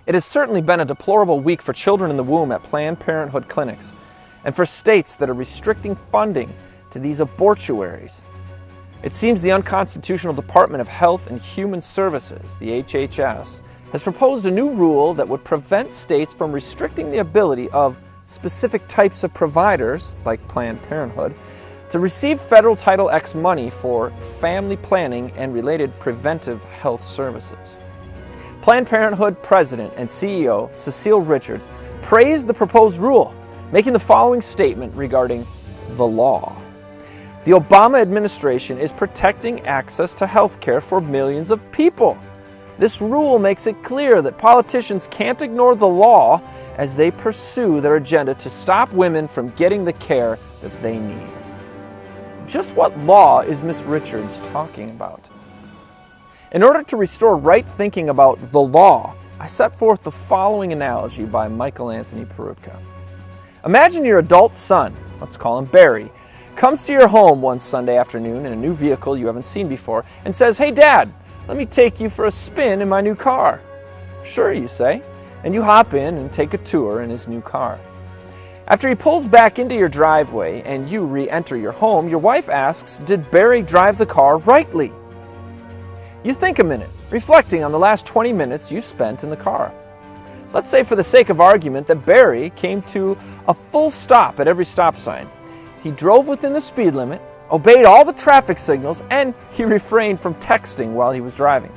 It has certainly been a deplorable week for children in the womb at Planned Parenthood clinics, and for states that are restricting funding to these abortuaries. It seems the unconstitutional Department of Health and Human Services, the HHS, has proposed a new rule that would prevent states from restricting the ability of specific types of providers, like Planned Parenthood, to receive federal Title X money for family planning and related preventive health services. Planned Parenthood President and CEO Cecile praised the proposed rule, making the following statement regarding the law. The Obama administration is protecting access to health care for millions of people. This rule makes it clear that politicians can't ignore the law as they pursue their agenda to stop women from getting the care that they need. Just what law is Ms. Richards talking about? In order to restore right thinking about the law, I set forth the following analogy by Michael Anthony Perutka. Imagine your adult son, let's call him Barry, comes to your home one Sunday afternoon in a new vehicle you haven't seen before and says, "Hey Dad, let me take you for a spin in my new car." "Sure," you say, and you hop in and take a tour in his new car. After he pulls back into your driveway and you re-enter your home, your wife asks, "Did Barry drive the car rightly?" You think a minute, reflecting on the last 20 minutes you spent in the car. Let's say for the sake of argument that Barry came to a full stop at every stop sign. He drove within the speed limit, obeyed all the traffic signals, and he refrained from texting while he was driving.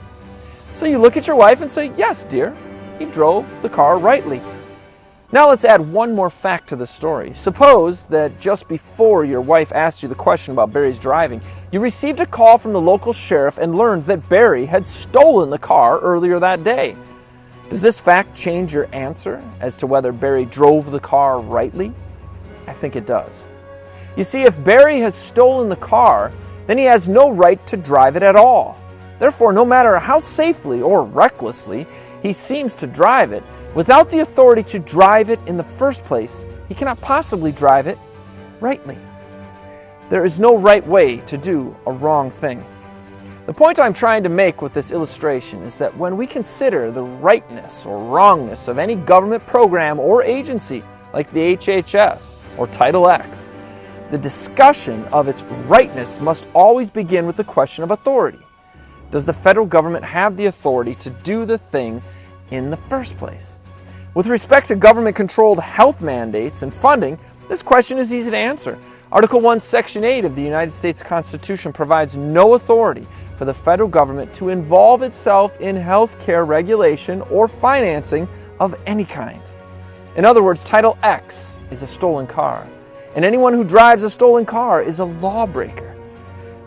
So you look at your wife and say, "Yes, dear, he drove the car rightly." Now let's add one more fact to the story. Suppose that just before your wife asked you the question about Barry's driving, you received a call from the local sheriff and learned that Barry had stolen the car earlier that day. Does this fact change your answer as to whether Barry drove the car rightly? I think it does. You see, if Barry has stolen the car, then he has no right to drive it at all. Therefore, no matter how safely or recklessly he seems to drive it, without the authority to drive it in the first place, he cannot possibly drive it rightly. There is no right way to do a wrong thing. The point I'm trying to make with this illustration is that when we consider the rightness or wrongness of any government program or agency, like the HHS or Title X, the discussion of its rightness must always begin with the question of authority. Does the federal government have the authority to do the thing in the first place? With respect to government-controlled health mandates and funding, this question is easy to answer. Article 1, Section 8 of the United States Constitution provides no authority for the federal government to involve itself in health care regulation or financing of any kind. In other words, Title X is a stolen car, and anyone who drives a stolen car is a lawbreaker.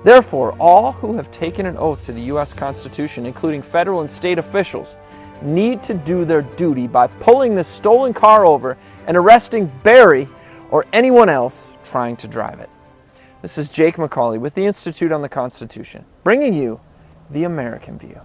Therefore, all who have taken an oath to the U.S. Constitution, including federal and state officials, need to do their duty by pulling this stolen car over and arresting Barry or anyone else trying to drive it. This is Jake MacAulay with the Institute on the Constitution, bringing you the American View.